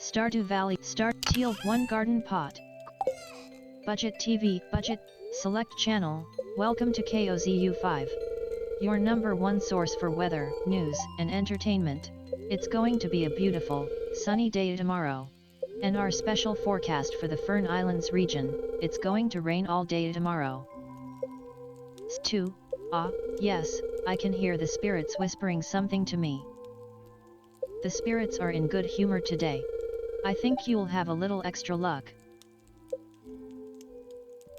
Stardew Valley. Teal 1 garden pot. Budget TV. Budget. Select channel. Welcome to KOZU5. Your #1 source for weather, news, and entertainment. It's going to be a beautiful, sunny day tomorrow. And our special forecast for the Fern Islands region, it's going to rain all day tomorrow. 2. Yes, I can hear the spirits whispering something to me. The spirits are in good humor today. I think you'll have a little extra luck.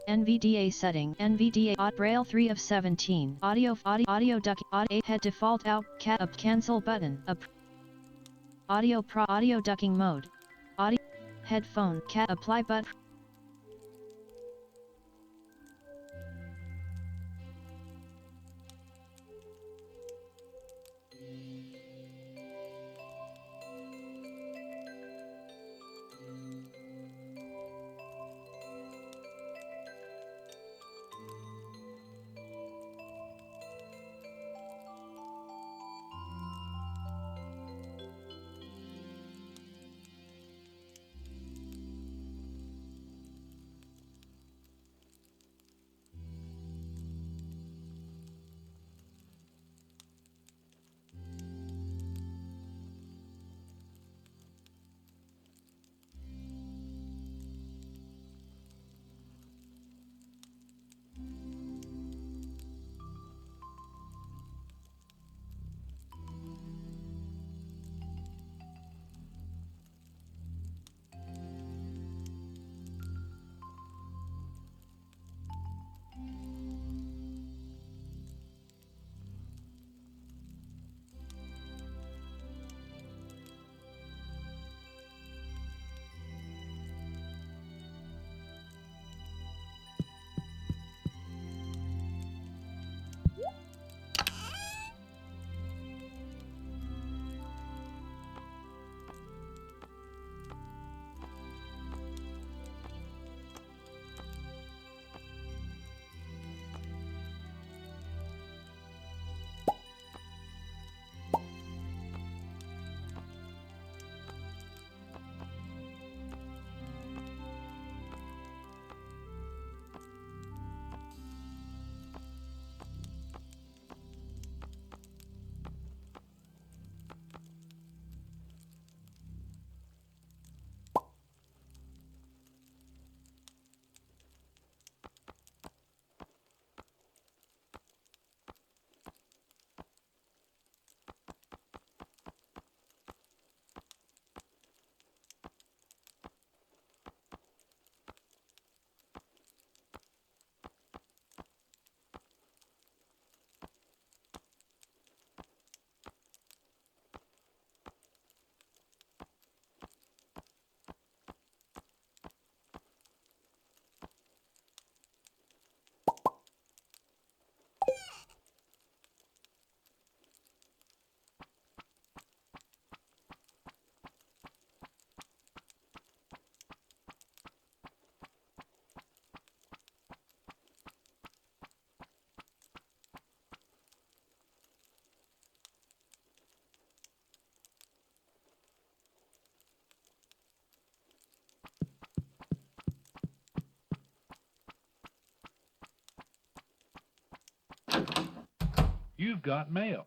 NVDA setting. NVDA Braille 3 of 17. Audio ducking. Audio head default out. Up cancel button. Audio ducking mode. Audio headphone. Apply button. You've got mail.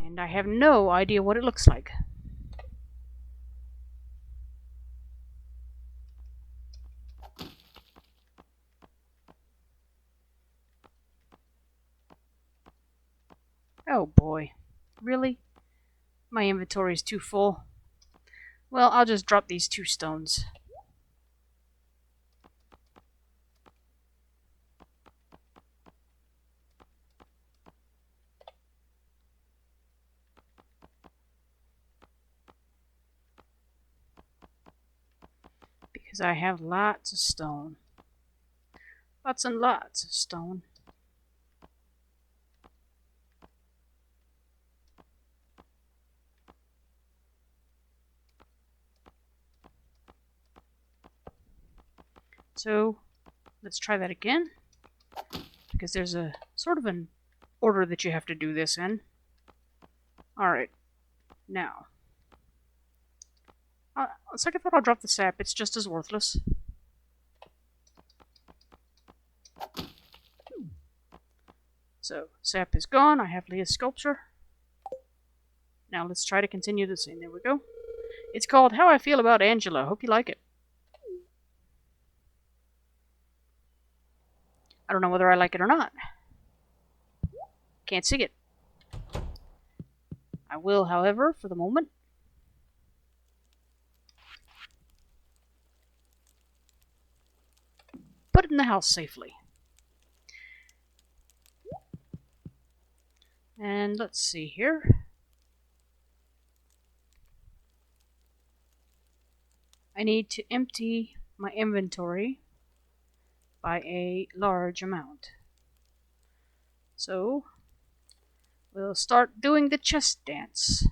And I have no idea what it looks like. Oh boy. Really? My inventory is too full. Well, I'll just drop these 2 stones. because I have lots of stone. Lots and lots of stone. So let's try that again, because there's a sort of an order that you have to do this in. Alright, now. On second thought, I'll drop the sap. It's just as worthless. So, sap is gone. I have Leah's sculpture. Now let's try to continue the scene. There we go. It's called How I Feel About Angela. Hope you like it. I don't know whether I like it or not. Can't see it. I will, however, for the moment. Put it in the house safely. And let's see here. I need to empty my inventory by a large amount. So, we'll start doing the chest dance.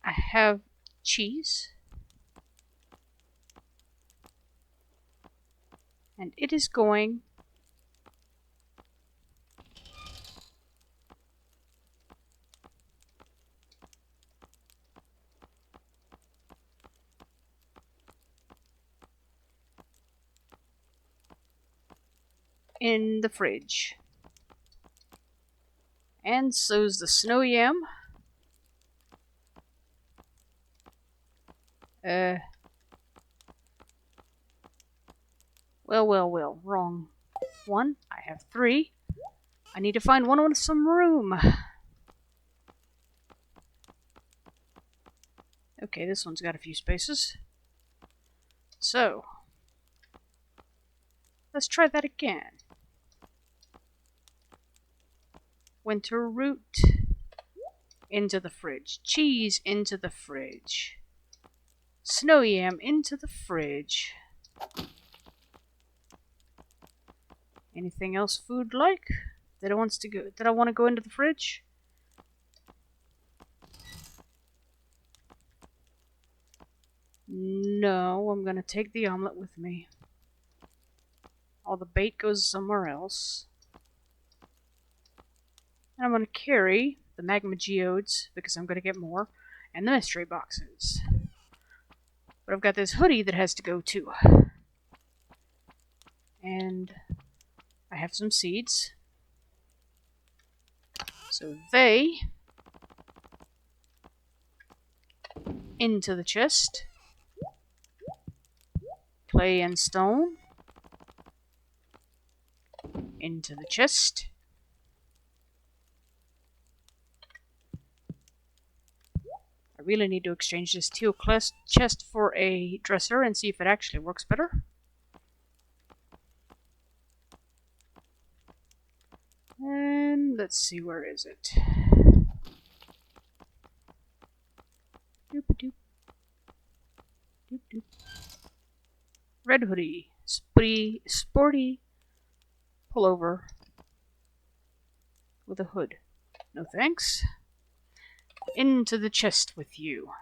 I have cheese. And it is going in the fridge. And so's the snow yam. Well, wrong one. I have 3. I need to find one with some room. Okay, this one's got a few spaces. So, let's try that again. Winter root into the fridge. Cheese into the fridge. Snow yam into the fridge. Anything else food like that I want to go into the fridge? No, I'm gonna take the omelet with me. All the bait goes somewhere else. And I'm gonna carry the magma geodes because I'm gonna get more, and the mystery boxes. But I've got this hoodie that has to go too. And I have some seeds. So they into the chest. Clay and stone into the chest. I really need to exchange this teal chest for a dresser and see if it actually works better. And let's see, where is it? Doop-a-doop. Doop-doop. Red hoodie. Sporty pullover with a hood. No thanks. Into the chest with you.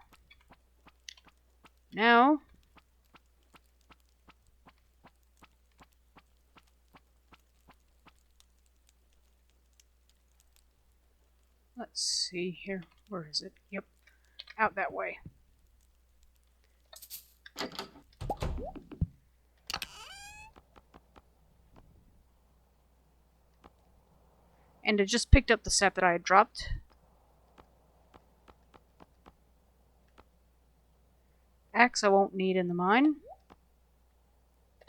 Now, let's see here. Where is it? Yep. Out that way. And I just picked up the sap that I had dropped. Axe I won't need in the mine.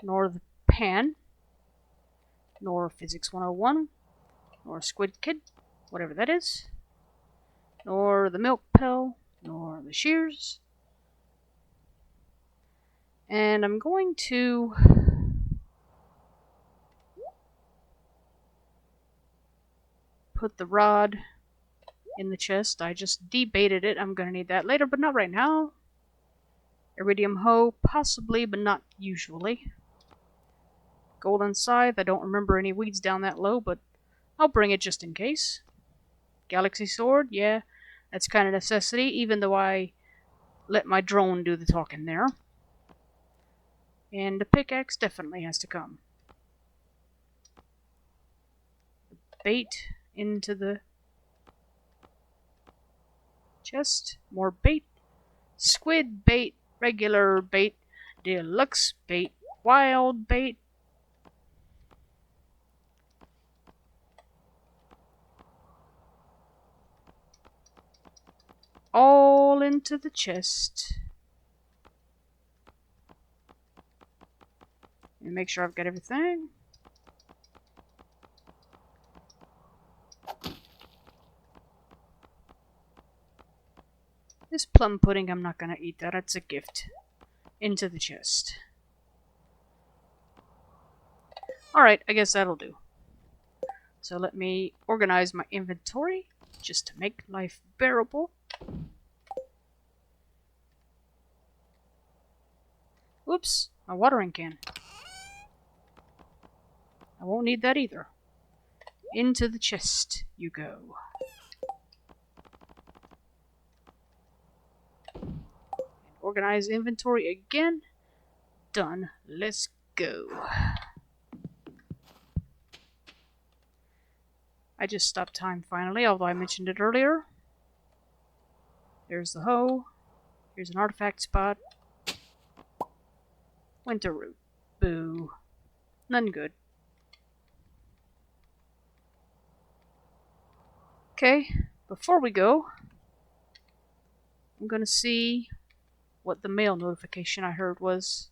Nor the pan. Nor Physics 101. Nor Squid Kid. Whatever that is. Nor the milk pail. Nor the shears. And I'm going to put the rod in the chest. I just debaited it. I'm going to need that later, but not right now. Iridium hoe, possibly, but not usually. Golden scythe, I don't remember any weeds down that low, but I'll bring it just in case. Galaxy sword, yeah, that's kind of necessity, even though I let my drone do the talking there. And the pickaxe definitely has to come. Bait into the chest. More bait. Squid bait, regular bait, deluxe bait, wild bait. All into the chest. And make sure I've got everything. This plum pudding, I'm not gonna eat that. It's a gift. Into the chest. Alright, I guess that'll do. So let me organize my inventory just to make life bearable. Oops, my watering can. I won't need that either. Into the chest you go. Organize inventory again. Done. Let's go. I just stopped time finally, although I mentioned it earlier. There's the hoe. Here's an artifact spot. Winter root. Boo. None good. Okay, before we go, I'm gonna see what the mail notification I heard was.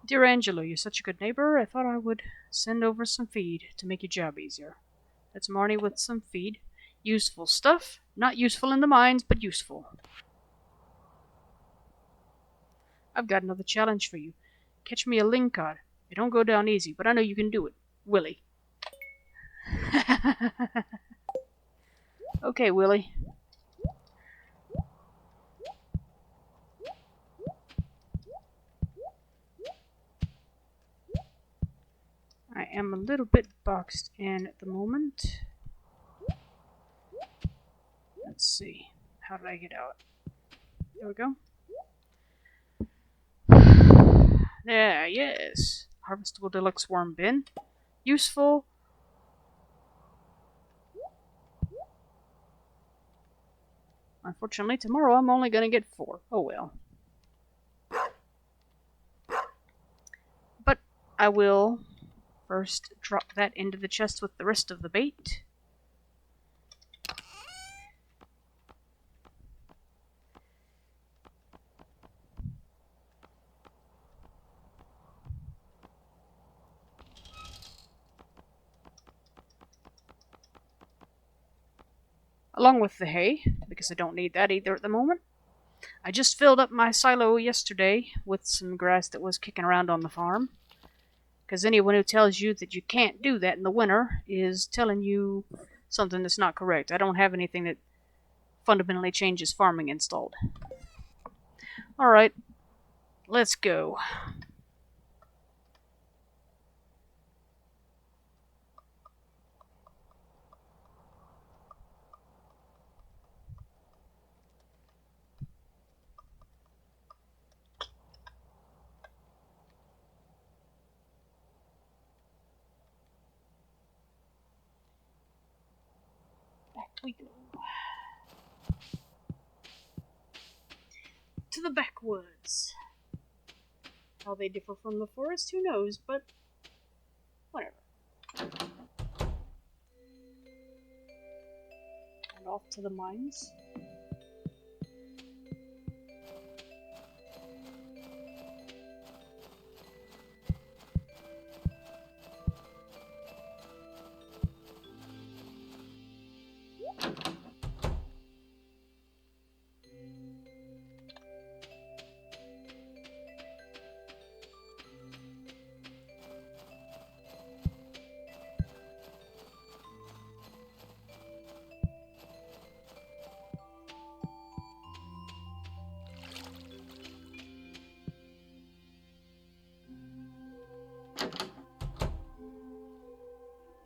Dear Angela, you're such a good neighbor, I thought I would send over some feed to make your job easier. That's Marnie with some feed. Useful stuff. Not useful in the mines, but useful. I've got another challenge for you. Catch me a lingcod. It don't go down easy, but I know you can do it. Willie. Okay, Willie. I am a little bit boxed in at the moment. Let's see. How did I get out? There we go. There, yes. Harvestable deluxe worm bin. Useful. Unfortunately, tomorrow I'm only going to get 4. Oh well. But I will first drop that into the chest with the rest of the bait. Along with the hay, because I don't need that either at the moment. I just filled up my silo yesterday with some grass that was kicking around on the farm. Because anyone who tells you that you can't do that in the winter is telling you something that's not correct. I don't have anything that fundamentally changes farming installed. Alright, let's go. Back we go. To the backwoods. How they differ from the forest, who knows, but whatever. And off to the mines.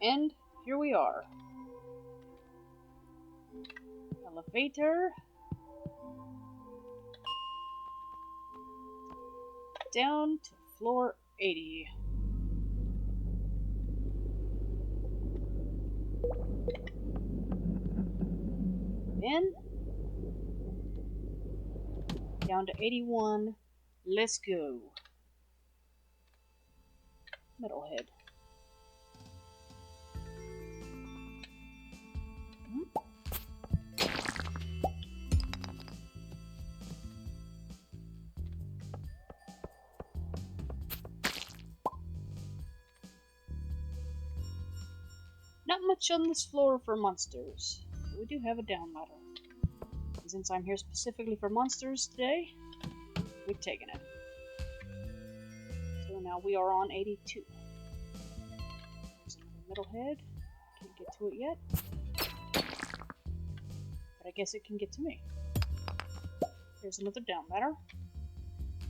And here we are. Elevator. Down to floor 80. In. Down to 81. Let's go. Metalhead. Not much on this floor for monsters. But we do have a down ladder. And since I'm here specifically for monsters today, we've taken it. So now we are on 82. There's another metalhead. Can't get to it yet. But I guess it can get to me. There's another down ladder.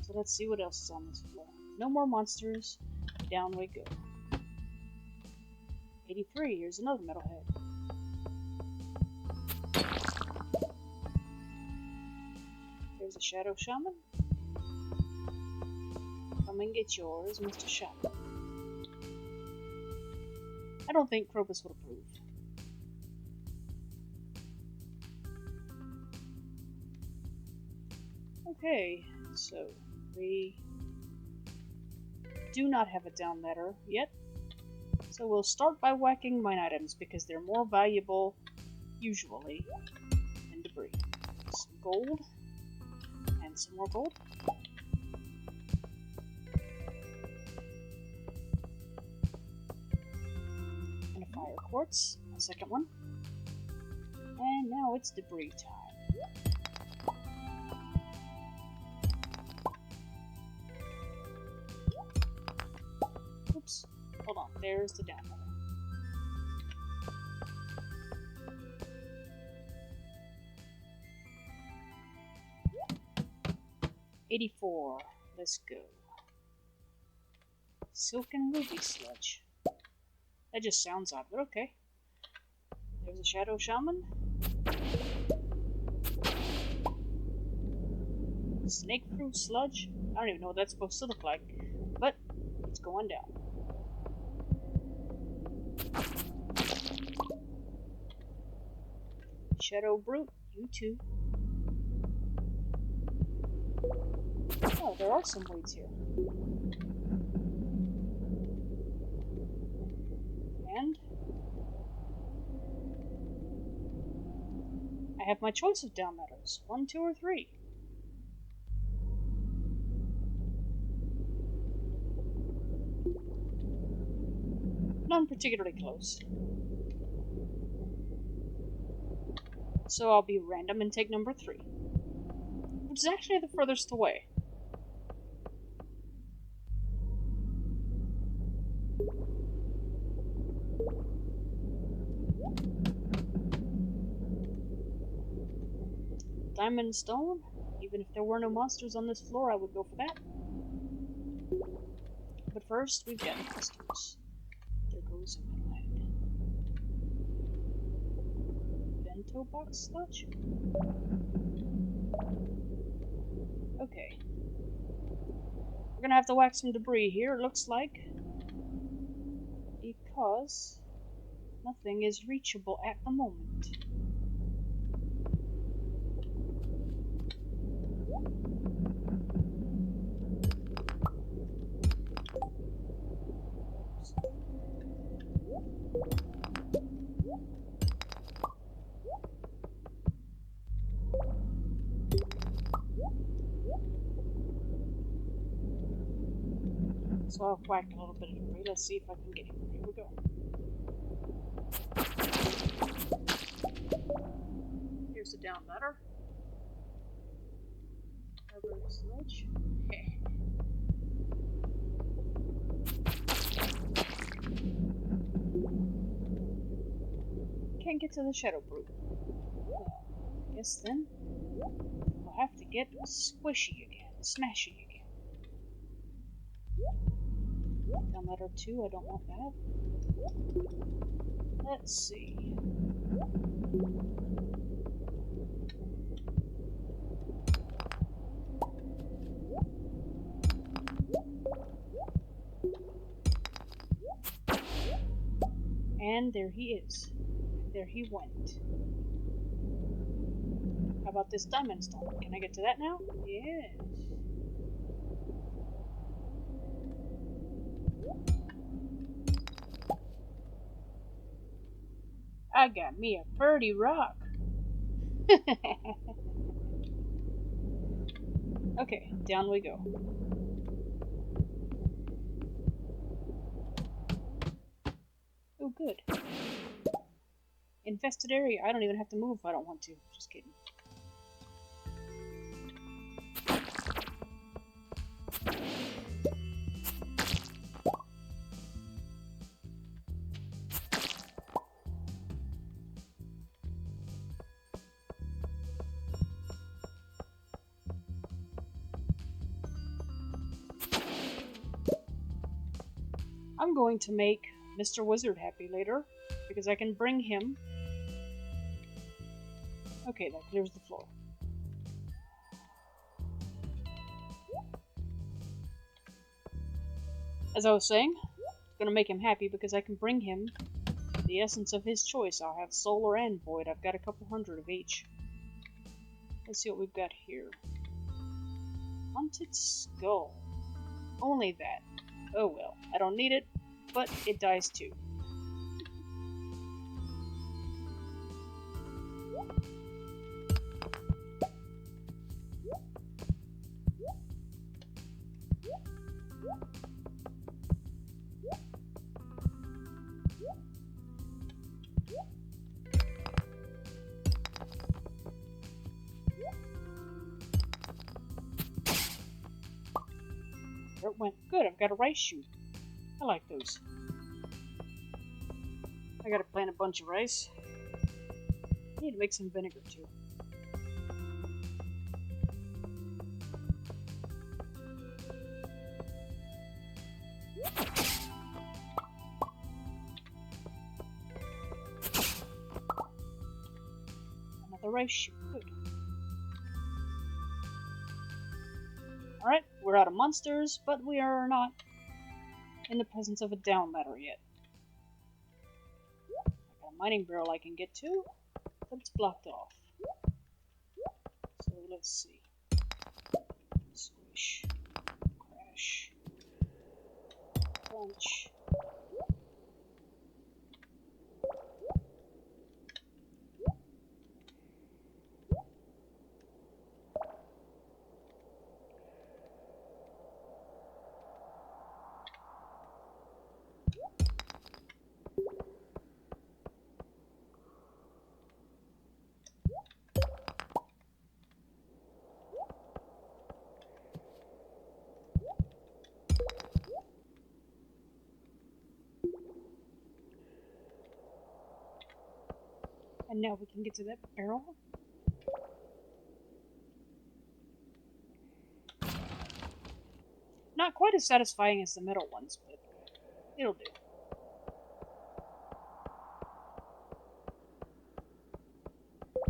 So let's see what else is on this floor. No more monsters. Down we go. 83. Here's another metalhead. There's a shadow shaman. Come and get yours, Mr. Shaman. I don't think Krobus would approve. Okay, so we do not have a down ladder yet. So we'll start by whacking mine items because they're more valuable, usually, than debris. Some gold, and some more gold. And a fire quartz, a second one. And now it's debris time. Oops. Hold on, there's the down ladder. $84. Let's go. Silken ruby sludge. That just sounds odd, but okay. There's a shadow shaman. Snake fruit sludge. I don't even know what that's supposed to look like, but it's going down. Shadow brute, you too. Oh, there are some weights here. And I have my choice of down ladders. 1, 2, or 3. None particularly close. So I'll be random and take number 3. Which is actually the furthest away. Diamond and stone? Even if there were no monsters on this floor, I would go for that. But first, we've got monsters. There goes a metalhead. Bento box sludge? Okay. We're gonna have to whack some debris here, it looks like. Because nothing is reachable at the moment. So I've whacked a little bit of debris. Let's see if I can get him. Here we go. Here's the down ladder. Rubber sludge. Can't get to the shadow brute. Well, I guess then we'll have to get squishy again, smashy again. Down letter 2, I don't want that. Let's see. And there he is. There he went. How about this diamond stone? Can I get to that now? Yes. I got me a pretty rock. Okay, down we go. Oh, good. Infested area. I don't even have to move if I don't want to. Just kidding. I'm going to make Mr. Wizard happy later, because I can bring him... Okay, that clears the floor. As I was saying, I'm going to make him happy because I can bring him the essence of his choice. I'll have Solar and Void. I've got a couple hundred of each. Let's see what we've got here. Haunted Skull. Only that. Oh well, I don't need it, but it dies too. There it went. Good, I've got a rice shoot. I like those. I gotta plant a bunch of rice. I need to make some vinegar too. Another rice shoot. Good. Alright, we're out of monsters, but we are not in the presence of a down ladder yet. I got a mining barrel I can get to, but it's blocked off. So let's see. Squish. Crash. Crunch. And now we can get to that barrel. Not quite as satisfying as the metal ones, but it'll do.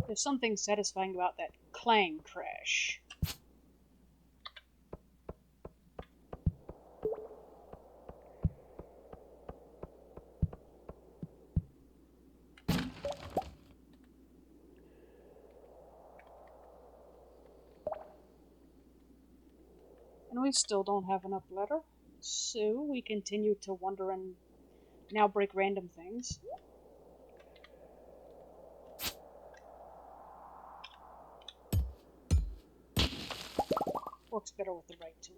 There's something satisfying about that clang crash. And we still don't have enough letter, so we continue to wonder and now break random things. Works better with the right tool.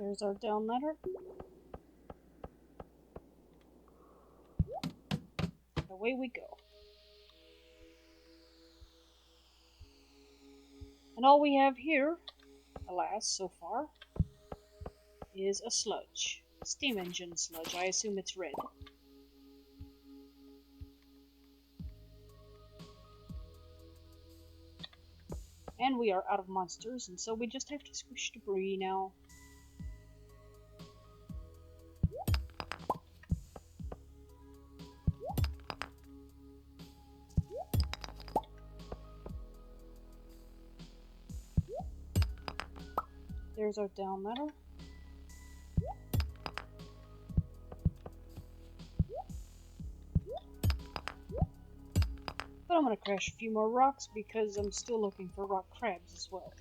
There's our down ladder. away we go. And all we have here, alas, so far, is a sludge. Steam engine sludge. I assume it's red. And we are out of monsters, and so we just have to squish debris now. There's our down ladder. But I'm gonna crash a few more rocks because I'm still looking for rock crabs as well.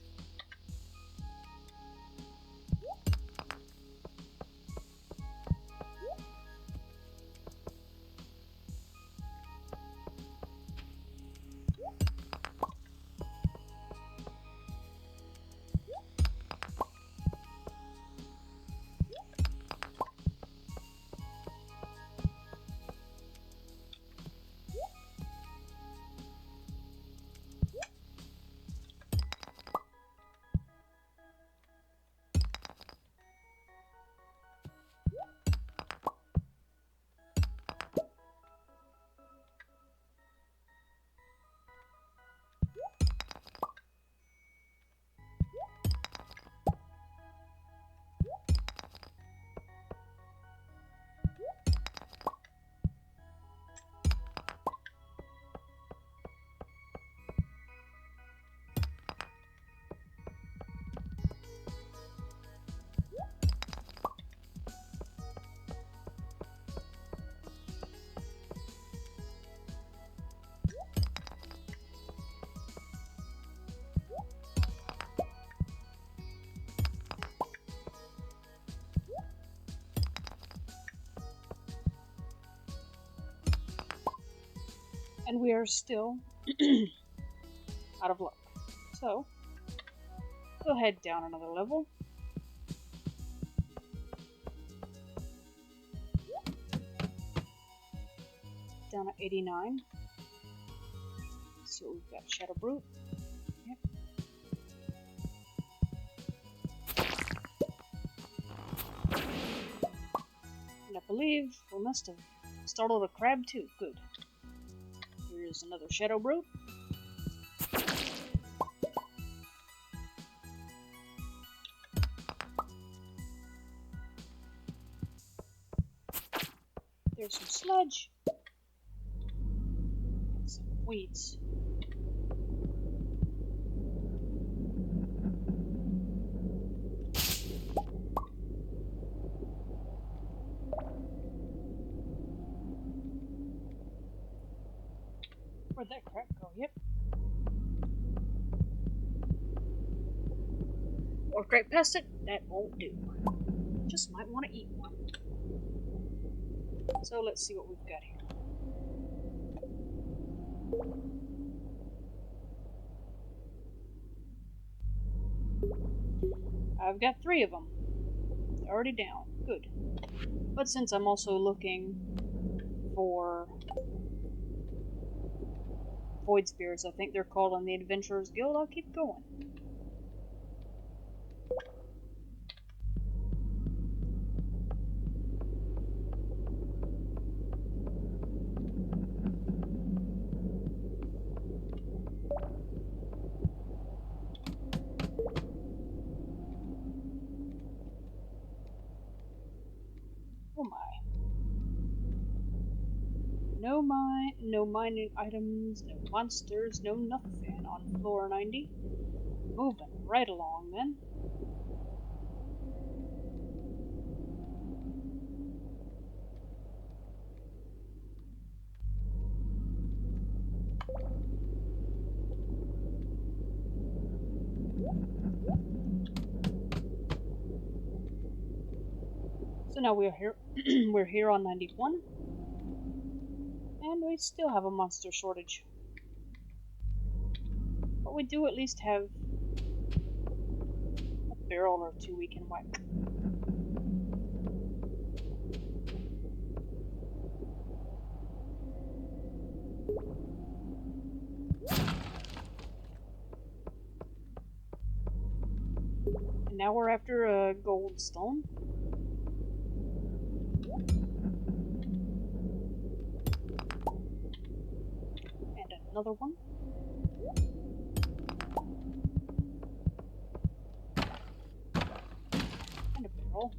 And we are still out of luck. So, go ahead down another level. Down at 89. So we've got Shadow Brute. Yep. And I believe we must have startled a crab too. Good. Here's another Shadow Brute. There's some sludge. And some weeds. Where'd that crab go? Yep. Walked right past it. That won't do. Just might want to eat one. So let's see what we've got here. I've got 3 of them. They're already down. Good. But since I'm also looking for Void Spirits, I think they're called on the Adventurers Guild, I'll keep going. Oh my. No mining items, no monsters, no nothing on floor 90. Moving right along then. So now we're here we're here on 91. And we still have a monster shortage. But we do at least have a barrel or 2 we can whack. now we're after a gold stone. And another one. And a barrel.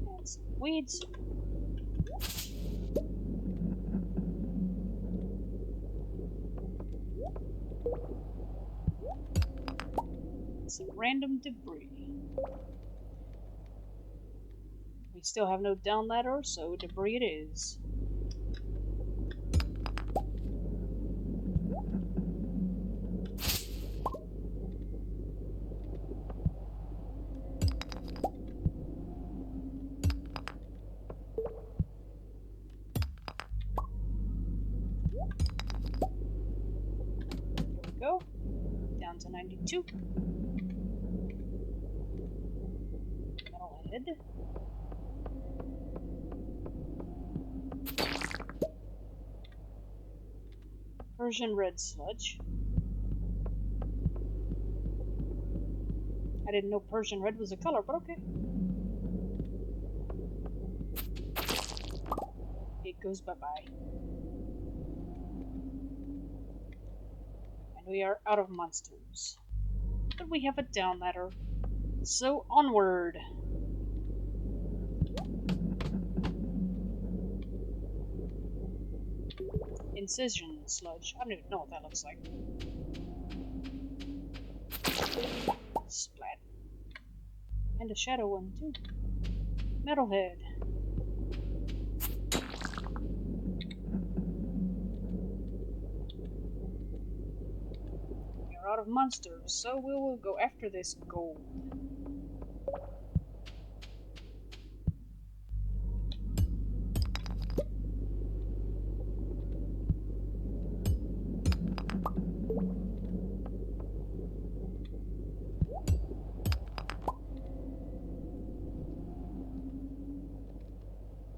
And some weeds. Some random debris. We still have no down ladder, so debris it is. There we go. Down to 92. Metalhead. Persian red sludge. I didn't know Persian red was a color, but okay. It goes bye-bye. And we are out of monsters. But we have a down ladder. So onward! Incision sludge. I don't even know what that looks like. Splat. And a shadow one, too. Metalhead. We're out of monsters, so we will go after this gold.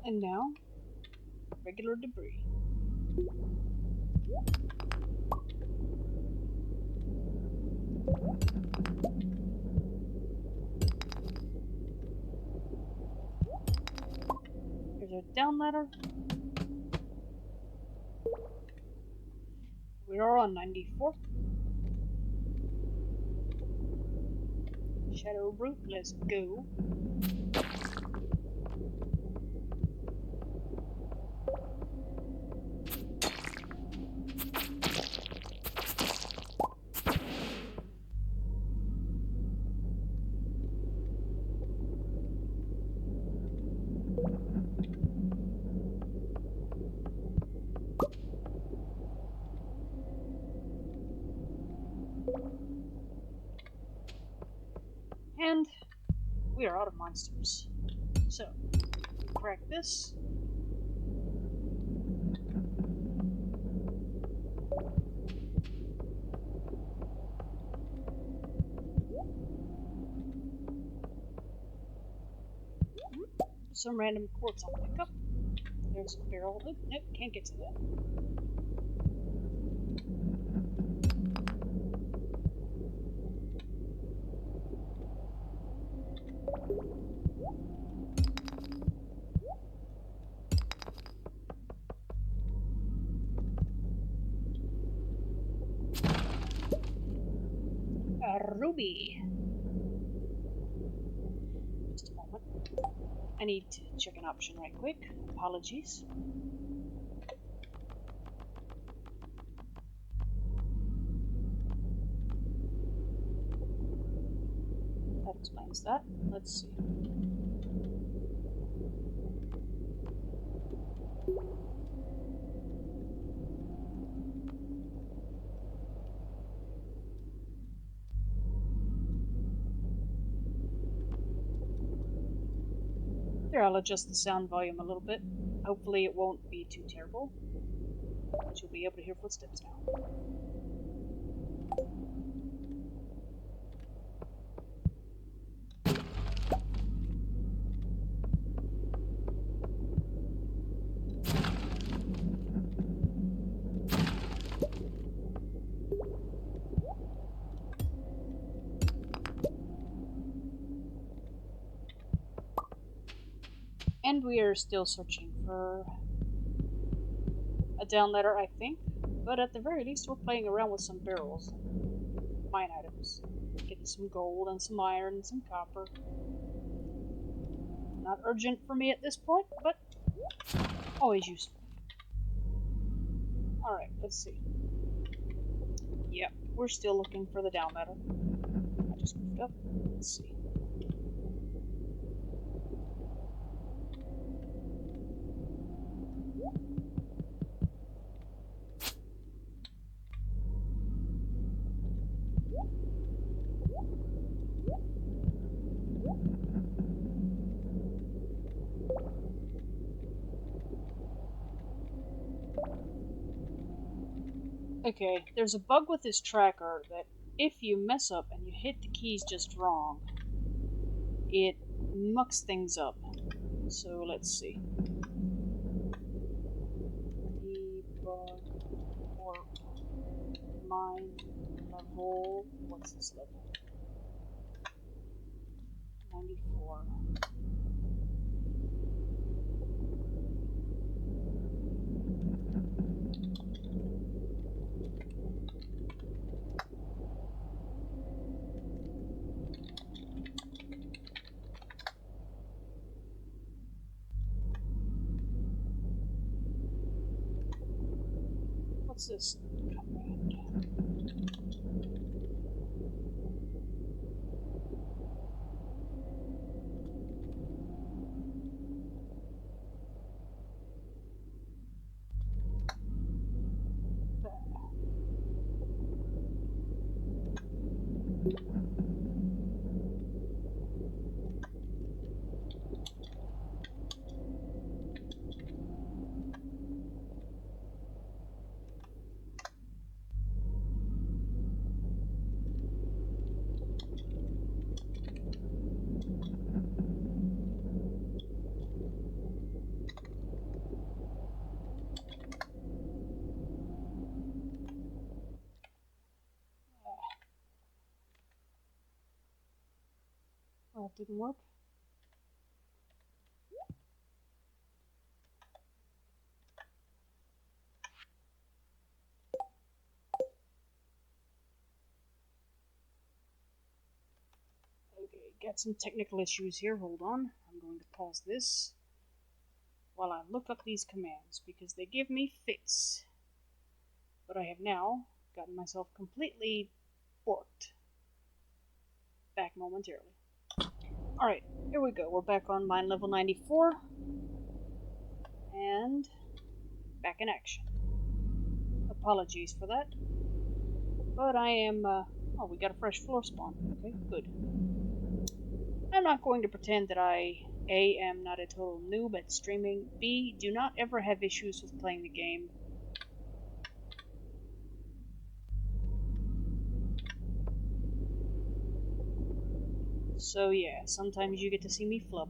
And now, regular debris. Here's our down ladder. We are on 94. Shadow root, let's go. And we are out of monsters. So, crack this. Some random quartz I'll pick up. There's a barrel. Oh, nope, can't get to that. A ruby. Just a moment. I need to check an option right quick. Apologies. That explains that. Let's see. Here, I'll adjust the sound volume a little bit. Hopefully it won't be too terrible. But you'll be able to hear footsteps now. And we are still searching for a down letter, I think. But at the very least, we're playing around with some barrels and mine items. Getting some gold and some iron and some copper. Not urgent for me at this point, but always useful. Alright, let's see. Yep, we're still looking for the down ladder. I just moved up. Let's see. Okay, there's a bug with this tracker that if you mess up and you hit the keys just wrong, it mucks things up. So let's see. Debug or mine level. What's this level? 94. What's this command? Oh, it didn't work. Okay, got some technical issues here. Hold on. I'm going to pause this while I look up these commands because they give me fits. But I have now gotten myself completely borked. Back momentarily. Alright, here we go. We're back on mine level 94. And back in action. Apologies for that. But I am, oh, we got a fresh floor spawn. Okay, good. I'm not going to pretend that I, A, am not a total noob at streaming, B, do not ever have issues with playing the game. So yeah, sometimes you get to see me flub.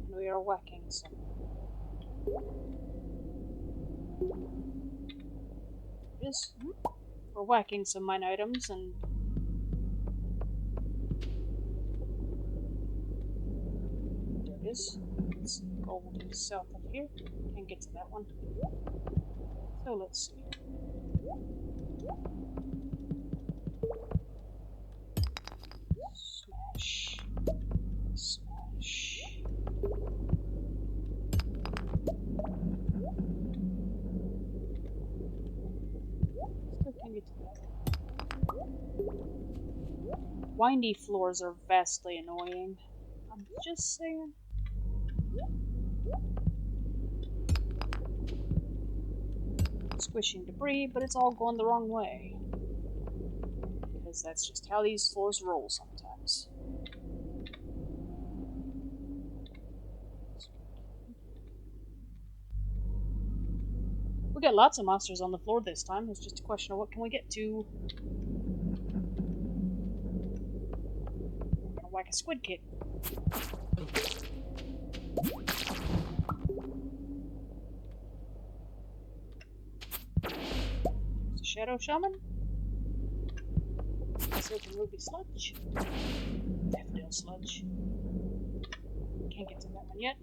And we are whacking some. Yes, we're whacking some mine items and there it is. Let's see, gold is south of here. Can't get to that one. So let's see. Smash. Smash. Still can't get to that one. Windy floors are vastly annoying. I'm just saying. Squishing debris, but it's all going the wrong way. Because that's just how these floors roll sometimes. We got lots of monsters on the floor this time. It's just a question of what can we get to. like a squid kid. There's a shadow shaman. Certain ruby sludge. Daffodil sludge. Can't get to that one yet.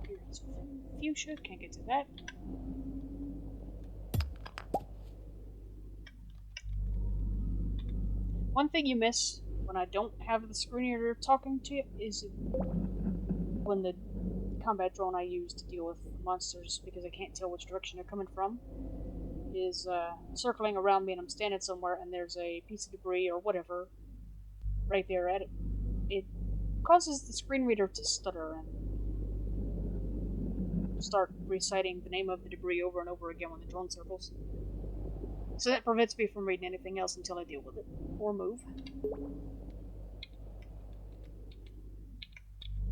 Here's fuchsia. Can't get to that. One thing you miss when I don't have the screen reader talking to you is when the combat drone I use to deal with monsters, because I can't tell which direction they're coming from, is circling around me and I'm standing somewhere and there's a piece of debris or whatever right there at it. It causes the screen reader to stutter and start reciting the name of the debris over and over again when the drone circles. So that prevents me from reading anything else until I deal with it, or move.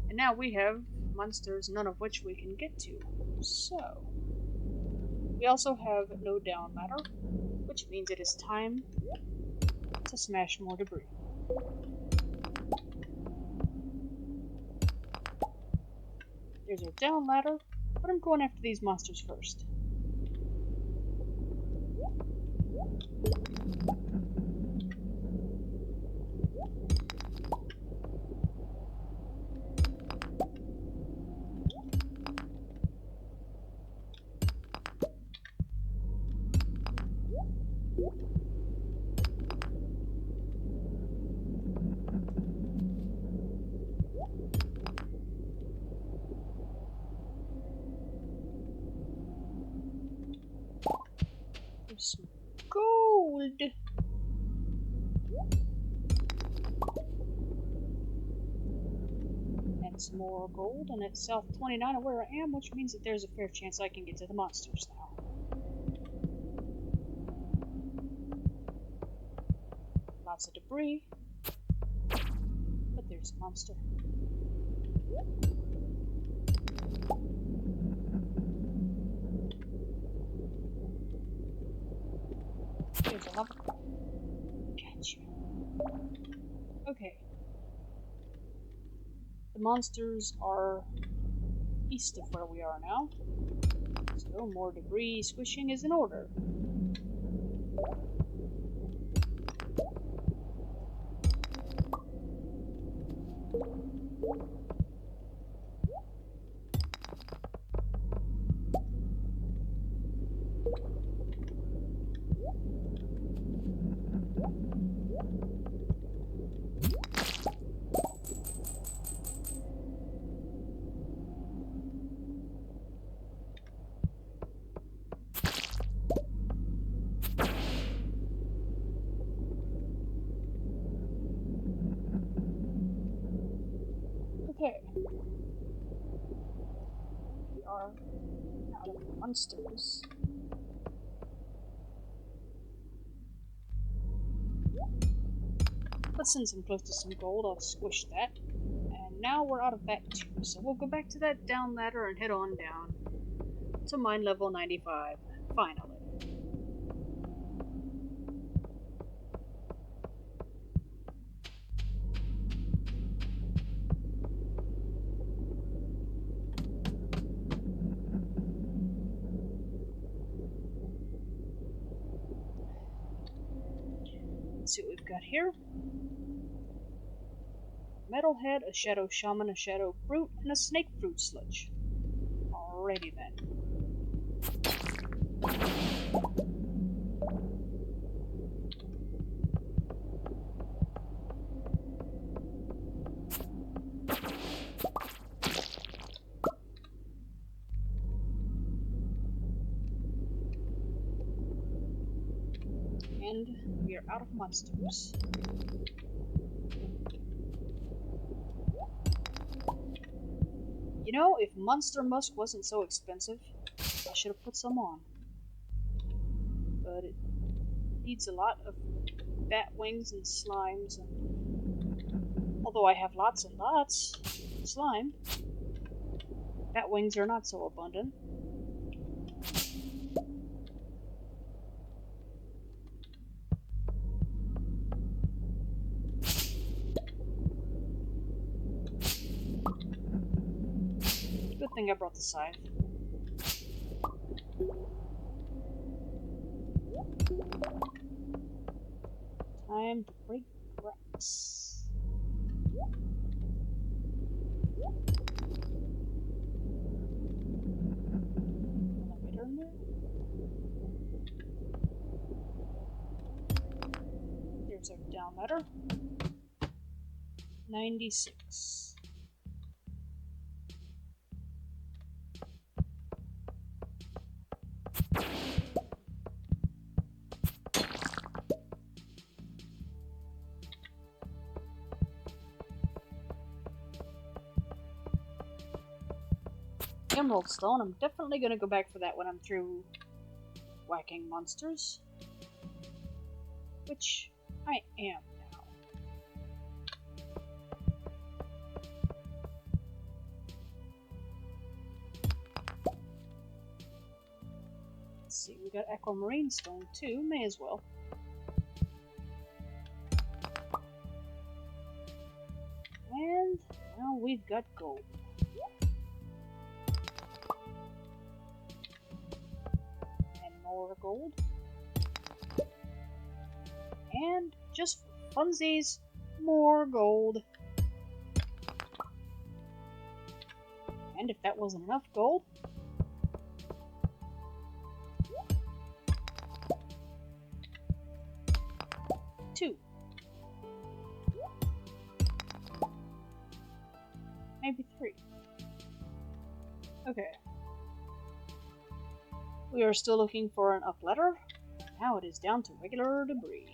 And now we have monsters, none of which we can get to. So, we also have no down ladder, which means it is time to smash more debris. There's our down ladder, but I'm going after these monsters first. There's some gold! And some more gold, and it's south 29 of where I am, which means that there's a fair chance I can get to the monsters now. Lots of debris, but there's a monster. There's a lava. Gotcha. Okay. The monsters are east of where we are now, so more debris squishing is in order. Okay. We are out of monsters. But since I'm close to some gold, I'll squish that. And now we're out of that too, so we'll go back to that down ladder and head on down to mine level 95, finally. Let's see what we've got here. Metalhead, a shadow shaman, a shadow brute, and a snake fruit sludge. Alrighty then. And we are out of monsters. You know, if monster musk wasn't so expensive, I should have put some on. But it needs a lot of bat wings and slimes, and although I have lots and lots of slime, bat wings are not so abundant. think I brought the scythe. Time to break grass. Elevator in there. There's our down ladder. 96. Emerald stone. I'm definitely gonna go back for that when I'm through whacking monsters. Which I am now. Let's see, we got aquamarine stone too, may as well. And now we've got gold. More gold. And just for funsies, more gold. And if that wasn't enough gold, two. Maybe three. Okay. We are still looking for an up ladder. Now it is down to regular debris.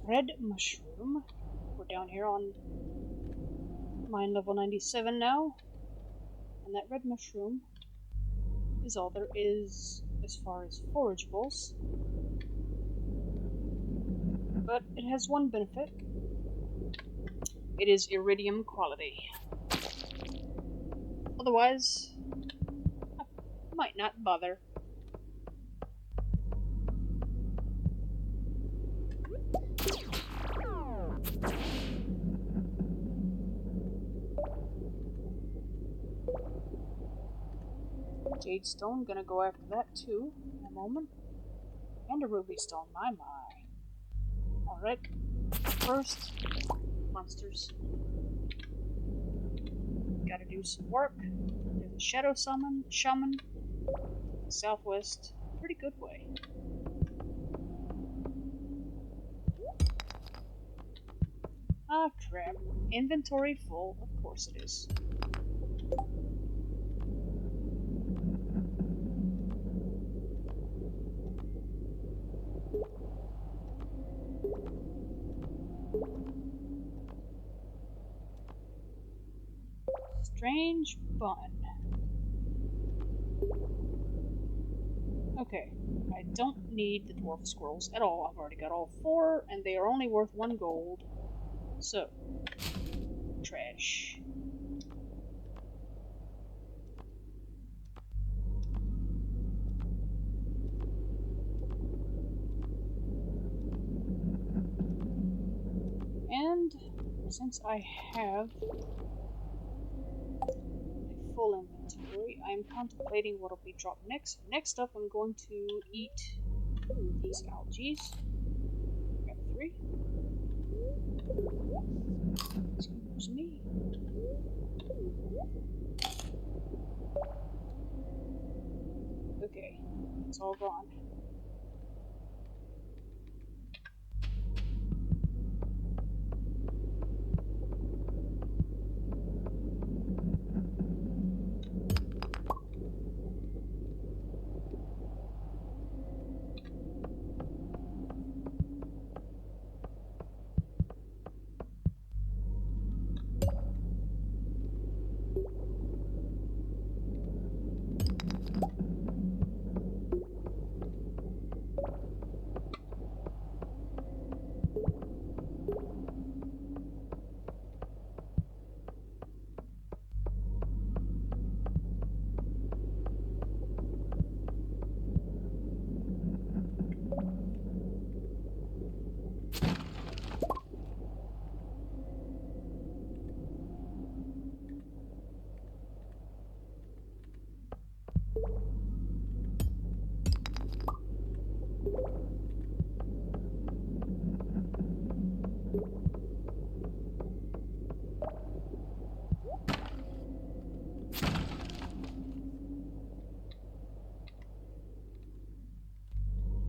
Red mushroom. We're down here on mine level 97 now. And that red mushroom is all there is as far as forageables. But it has one benefit. It is iridium quality. Otherwise, I might not bother. Jade stone, gonna go after that too in a moment. And a ruby stone, my. Alright, first, monsters. Gotta do some work. There's a shadow shaman, southwest, pretty good way. Ah, crap. Inventory full, of course it is. Strange bun. Okay, I don't need the dwarf scrolls at all. I've already got all 4, and they are only worth 1 gold. So, trash. And since I have a full inventory, I'm contemplating what will be dropped next. Next up, I'm going to eat these algae. Got 3. Excuse me. Okay, it's all gone.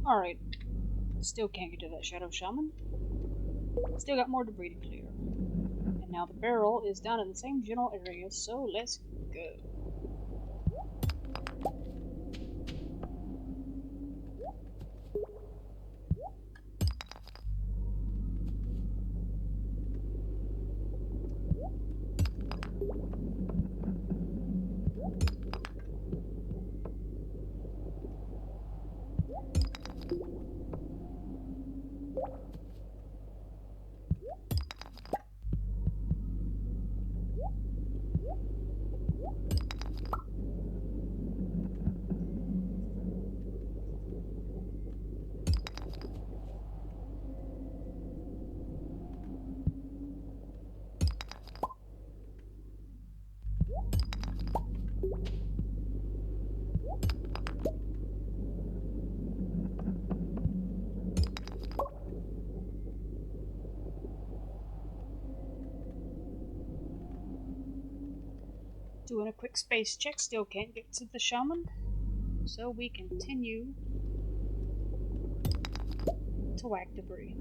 Alright. Still can't get to that Shadow Shaman. Still got more debris to clear. And now the barrel is down in the same general area, so let's go. Doing a quick space check, still can't get to the shaman. So we continue to whack debris.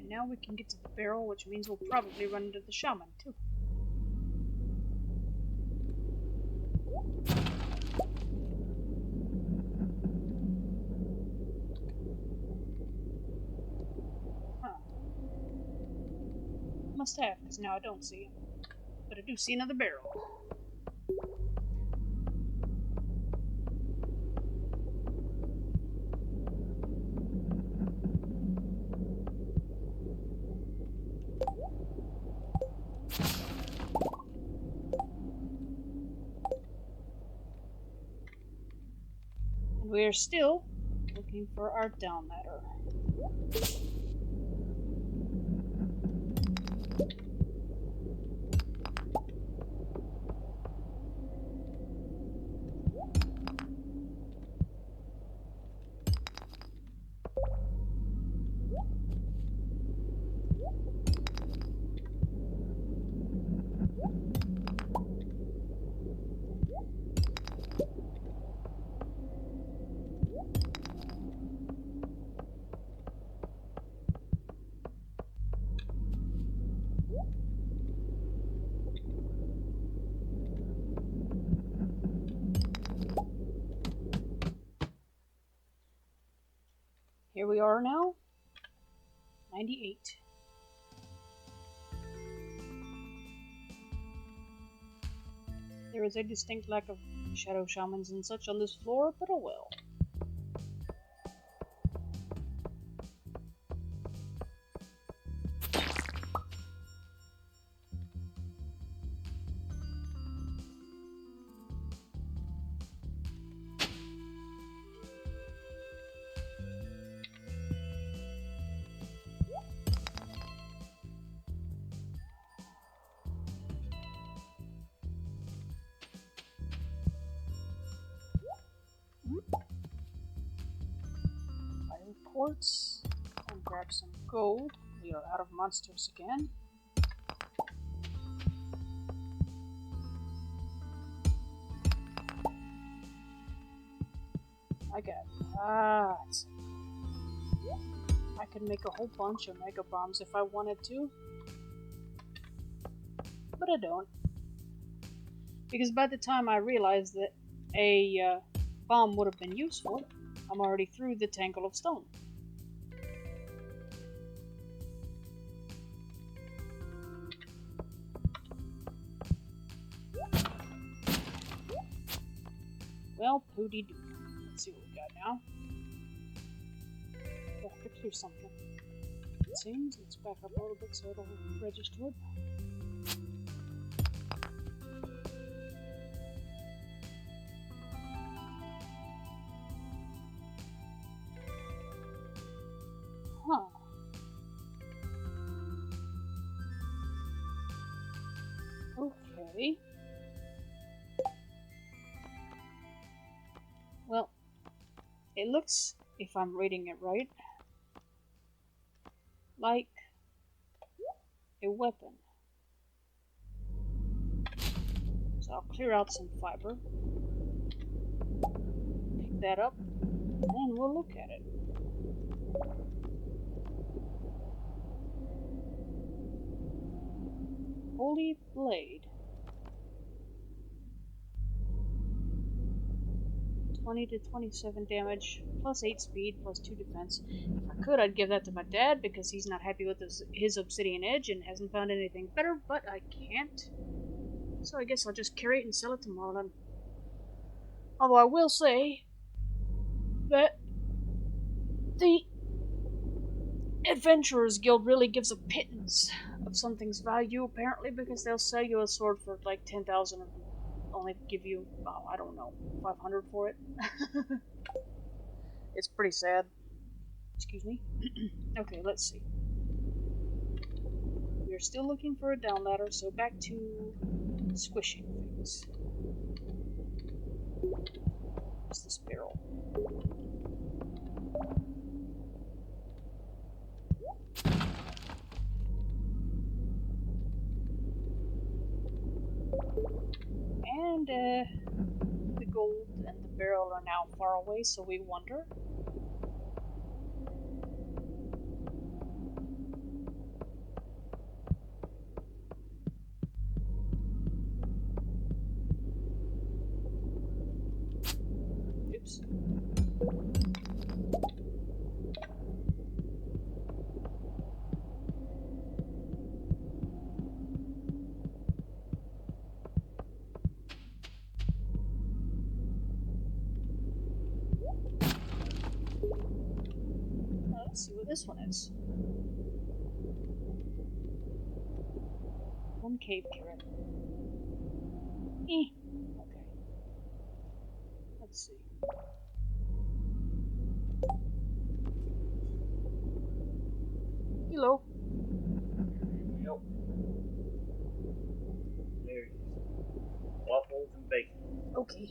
Now we can get to the barrel, which means we'll probably run into the shaman, too. Huh. Must have, because now I don't see him. But I do see another barrel. We're still looking for our down ladder. Here we are now, 98. There is a distinct lack of shadow shamans and such on this floor, but oh well. Fire quartz. And grab some gold. We are out of monsters again. I got lots. I could make a whole bunch of mega bombs if I wanted to. But I don't. Because by the time I realized that a bomb would have been useful, I'm already through the tangle of stone. Well, pooty doo. Let's see what we got now. We have to clear something. It seems. Let's back up a little bit so it'll register it. Huh. Okay. Well, it looks, if I'm reading it right, like a weapon. So I'll clear out some fiber, pick that up, and then we'll look at it. Holy Blade. 20 to 27 damage, plus 8 speed, plus 2 defense. If I could, I'd give that to my dad because he's not happy with his obsidian edge and hasn't found anything better, but I can't. So I guess I'll just carry it and sell it to Marlon. Although I will say that the Adventurers Guild really gives a pittance of something's value, apparently, because they'll sell you a sword for like 10,000 and only give you, oh, I don't know, 500 for it. It's pretty sad. Excuse me. Okay, let's see. We're still looking for a down ladder, so back to squishing things. What's this barrel? And the gold and the barrel are now far away, so we wonder. Oops. Let's see what this one is. One cave carrot. Okay. Let's see. Hello. Yep. There it is. Waffles and bacon. Okay.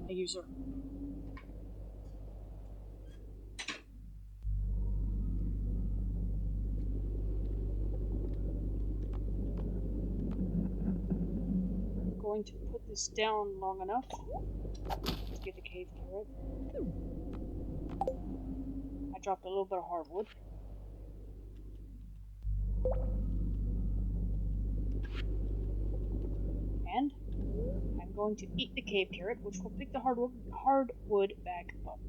A user. Going to put this down long enough to get the cave carrot. I dropped a little bit of hardwood. And I'm going to eat the cave carrot, which will pick the hardwood back up.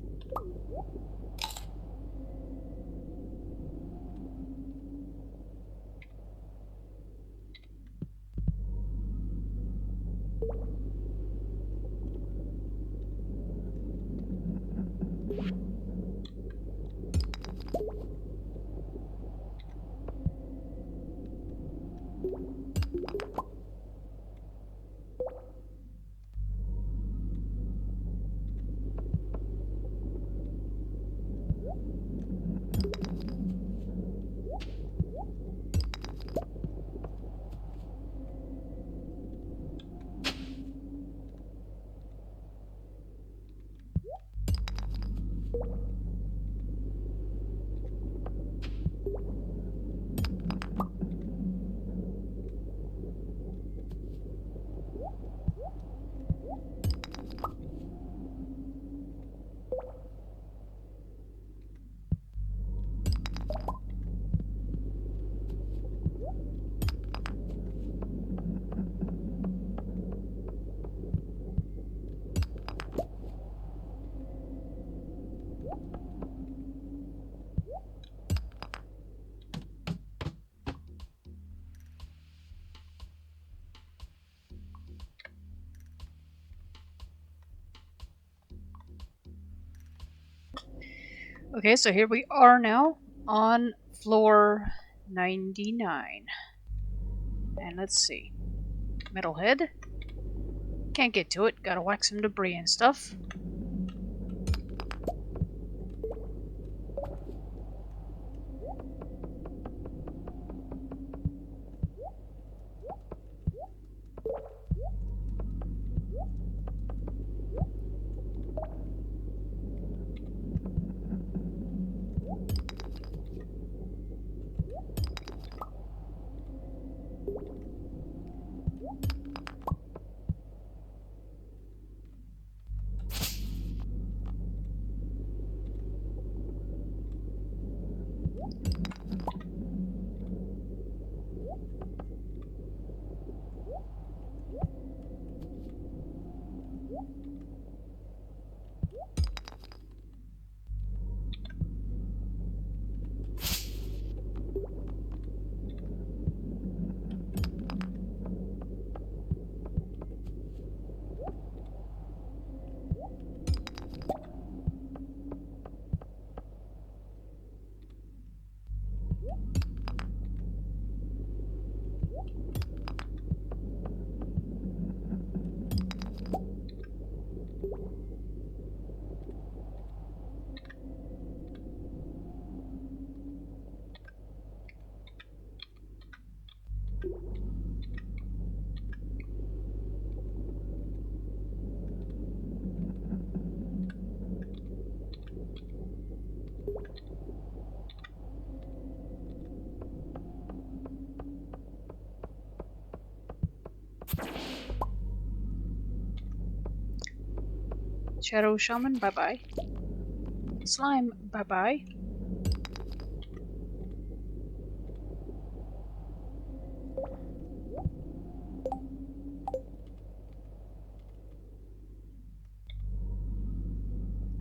Okay, so here we are now on floor 99. And let's see. Metalhead. Can't get to it, gotta whack some debris and stuff. Shadow Shaman, bye bye. Slime, bye bye.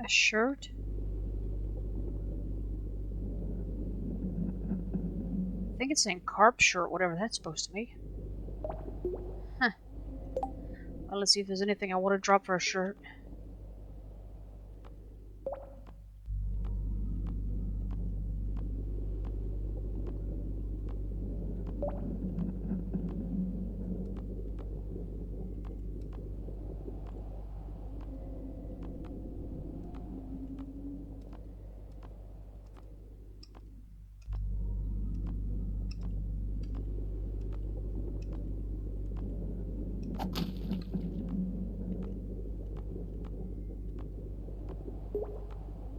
A shirt? I think it's saying carp shirt, whatever that's supposed to be. Huh. Well, let's see if there's anything I want to drop for a shirt.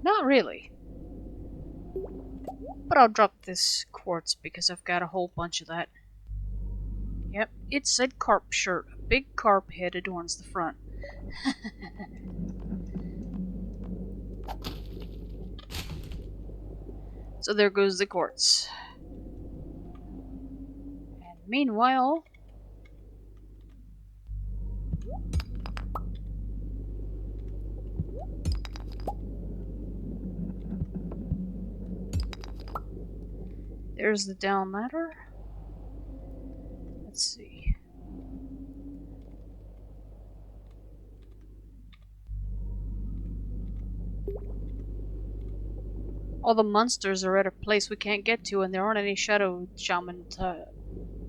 Not really. But I'll drop this quartz because I've got a whole bunch of that. Yep, it said carp shirt. A big carp head adorns the front. So there goes the quartz. And meanwhile... there's the down ladder. Let's see. All the monsters are at a place we can't get to, and there aren't any shadow shaman,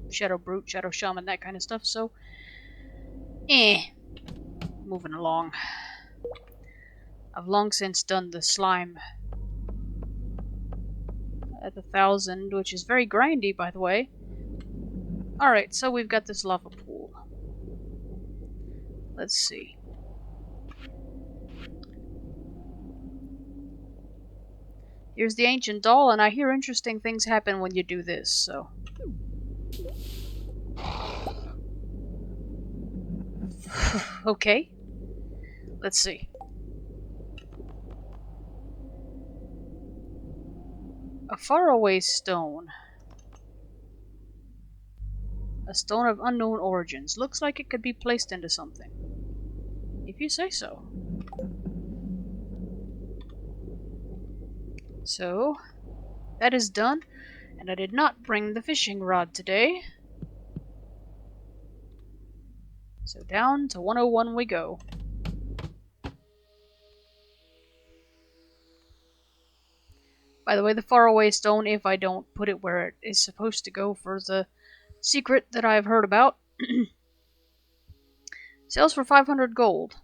shadow brute, shadow shaman, that kind of stuff, so... Moving along. I've long since done the slime at 1,000, which is very grindy, by the way. Alright, so we've got this lava pool. Let's see. Here's the ancient doll, and I hear interesting things happen when you do this, so... Okay. Let's see. A faraway stone. A stone of unknown origins. Looks like it could be placed into something. If you say so. So, that is done, and I did not bring the fishing rod today. So down to 101 we go. By the way, the faraway stone, if I don't put it where it is supposed to go for the secret that I've heard about, sells for 500 gold.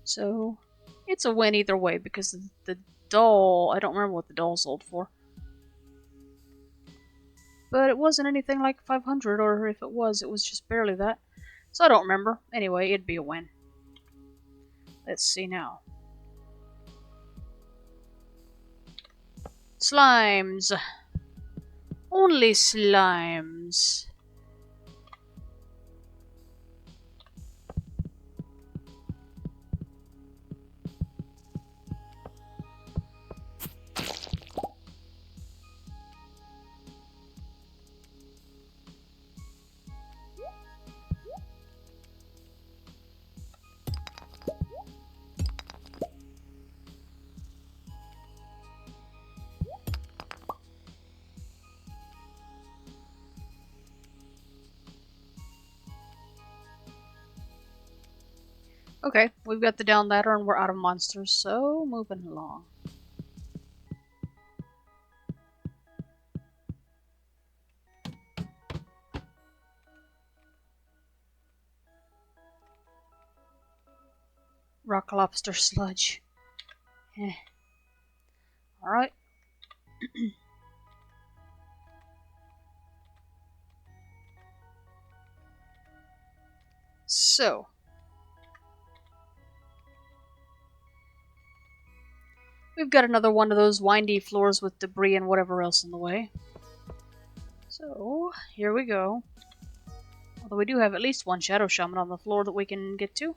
So, it's a win either way, because the doll, I don't remember what the doll sold for. But it wasn't anything like 500, or if it was just barely that. So I don't remember. Anyway, it'd be a win. Let's see now. Slimes. Only slimes. Okay, we've got the down ladder and we're out of monsters, so moving along. Rock lobster sludge. Alright. So. We've got another one of those windy floors with debris and whatever else in the way. So, here we go. Although we do have at least one shadow shaman on the floor that we can get to.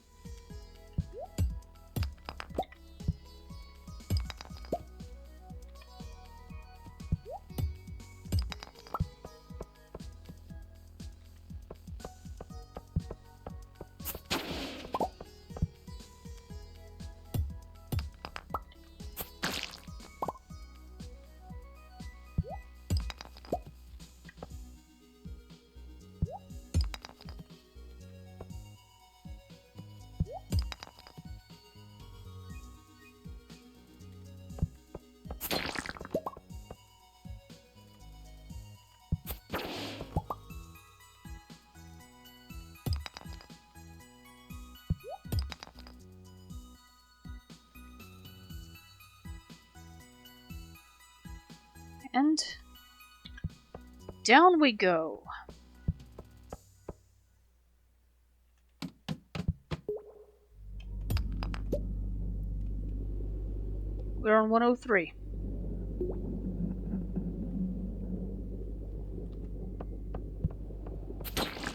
And down we go. We're on 103.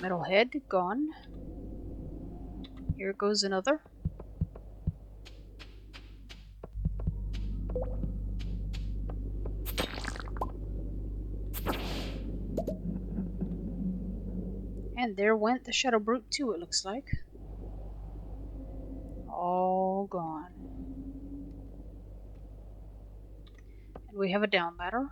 Metalhead gone. Here goes another. And there went the Shadow Brute too, it looks like. All gone. And we have a down ladder.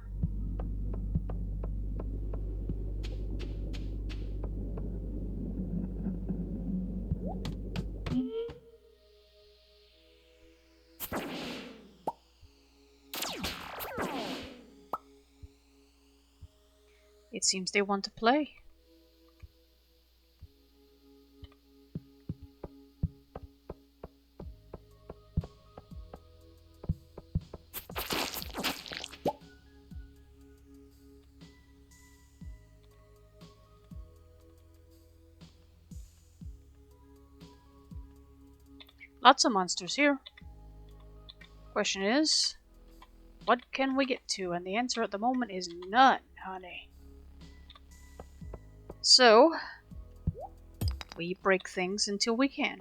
It seems they want to play. Lots of monsters here. Question is, what can we get to? And the answer at the moment is none, honey. So, we break things until we can.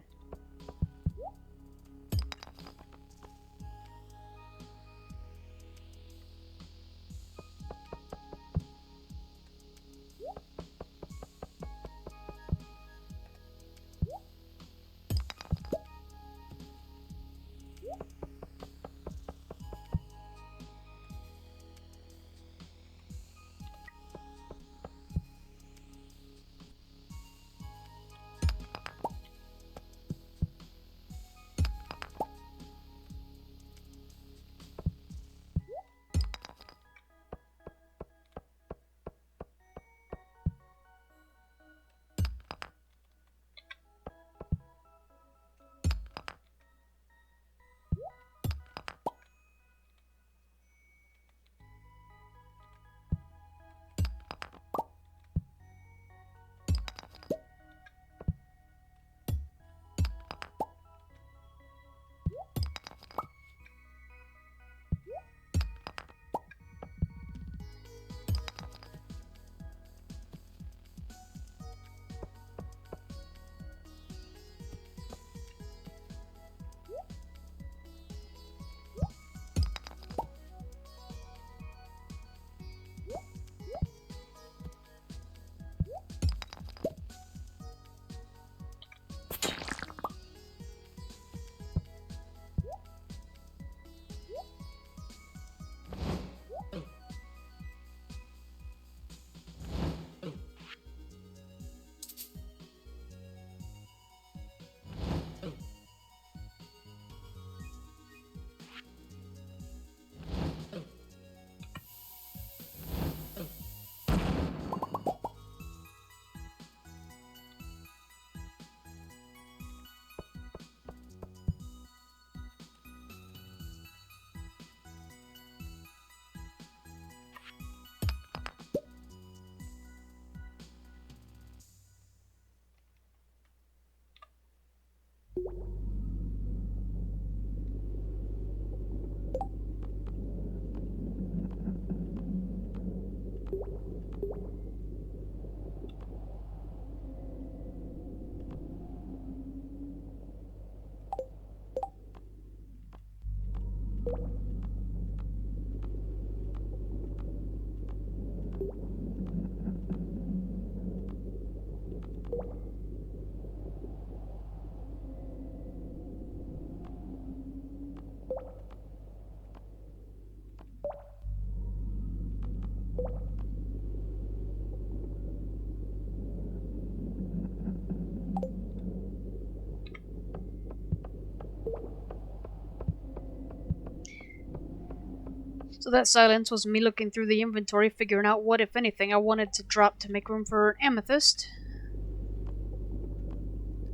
So that silence was me looking through the inventory, figuring out what, if anything, I wanted to drop to make room for an amethyst.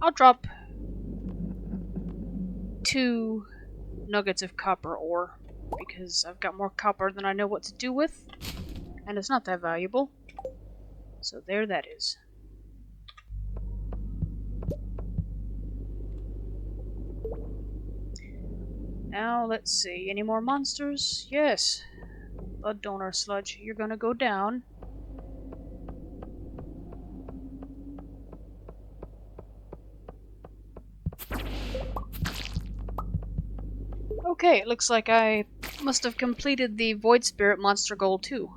I'll drop 2 nuggets of copper ore, because I've got more copper than I know what to do with, and it's not that valuable. So there that is. Now, let's see. Any more monsters? Yes. Blood donor sludge. You're gonna go down. Okay, it looks like I must have completed the Void Spirit monster goal too.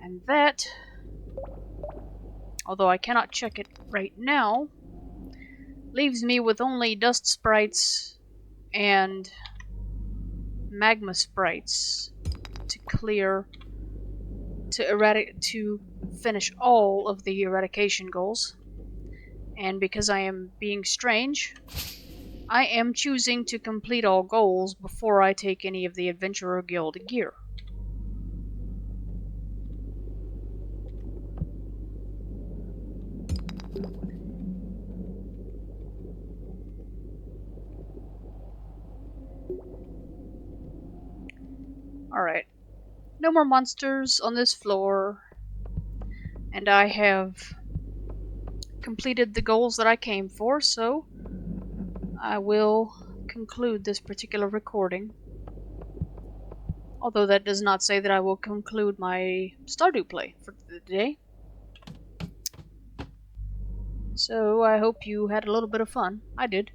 And that, although I cannot check it right now, leaves me with only dust sprites and magma sprites to clear to finish all of the eradication goals. And because I am being strange, I am choosing to complete all goals before I take any of the Adventurer Guild gear. Alright. No more monsters on this floor. And I have completed the goals that I came for, so I will conclude this particular recording. Although that does not say that I will conclude my Stardew play for the day. So I hope you had a little bit of fun. I did.